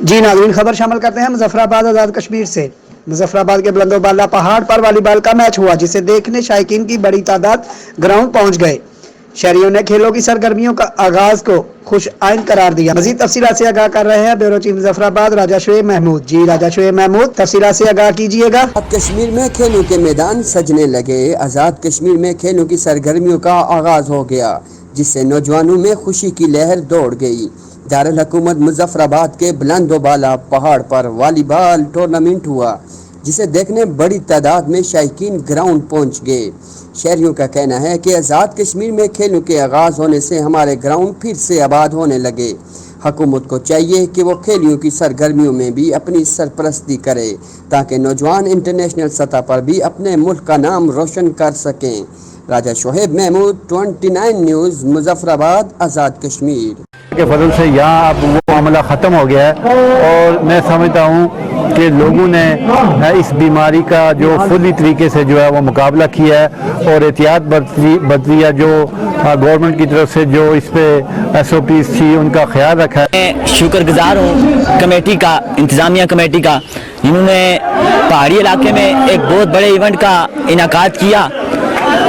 जी नाज़रीन, खबर शामिल करते हैं मुजफ्फराबाद आज़ाद कश्मीर से। मुजफ्फराबाद के बुलंदोबाला पहाड़ पर वॉलीबॉल का मैच हुआ, जिसे देखने शायकीन की बड़ी तादाद ग्राउंड पहुंच गए। शहरियों ने खेलों की सरगर्मियों का आगाज को खुश आइंद करार दिया। मजीद तफसीलात से आगाह कर रहे हैं ब्यूरो चीफ मुजफ्फराबाद राजा शुएब महमूद। जी राजा शुएब महमूद, तफसीलात से आगाह कीजिएगा। कश्मीर में खेलों के मैदान सजने लगे। आज़ाद कश्मीर में खेलों की सरगर्मियों का आगाज हो गया, जिससे नौजवानों में खुशी की लहर दौड़ गई। दारुल हुकूमत मुजफ्फराबाद के बुलंदोबाला पहाड़ पर वॉलीबॉल टूर्नामेंट हुआ, जिसे देखने बड़ी तादाद में शायकीन ग्राउंड पहुंच गए। शहरियों का कहना है कि आज़ाद कश्मीर में खेलों के आगाज होने से हमारे ग्राउंड फिर से आबाद होने लगे। हुकूमत को चाहिए कि वो खेलों की सरगर्मियों में भी अपनी सरपरस्ती करे, ताकि नौजवान इंटरनेशनल सतह पर भी अपने मुल्क का नाम रोशन कर सकें। राजा शुएब महमूद, 29 न्यूज़, मुजफ्फराबाद, आज़ाद कश्मीर। के फजल से यहाँ अब वो मामला ख़त्म हो गया है और मैं समझता हूँ कि लोगों ने इस बीमारी का जो फुली तरीके से जो है वो मुकाबला किया है और एहतियात बरती है। जो गवर्नमेंट की तरफ से जो इस पे SOPs थी उनका ख्याल रखा है। मैं शुक्रगुजार हूँ कमेटी का, इंतज़ामिया कमेटी का, जिन्होंने पहाड़ी इलाके में एक बहुत बड़े इवेंट का इनाकाद किया।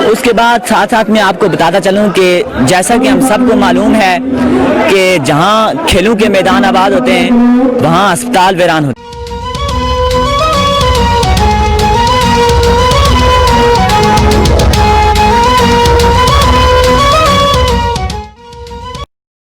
उसके बाद साथ साथ मैं आपको बताता चलूँ कि जैसा कि हम सबको मालूम है कि जहाँ खेलों के मैदान आबाद होते हैं वहाँ अस्पताल वीरान होते हैं।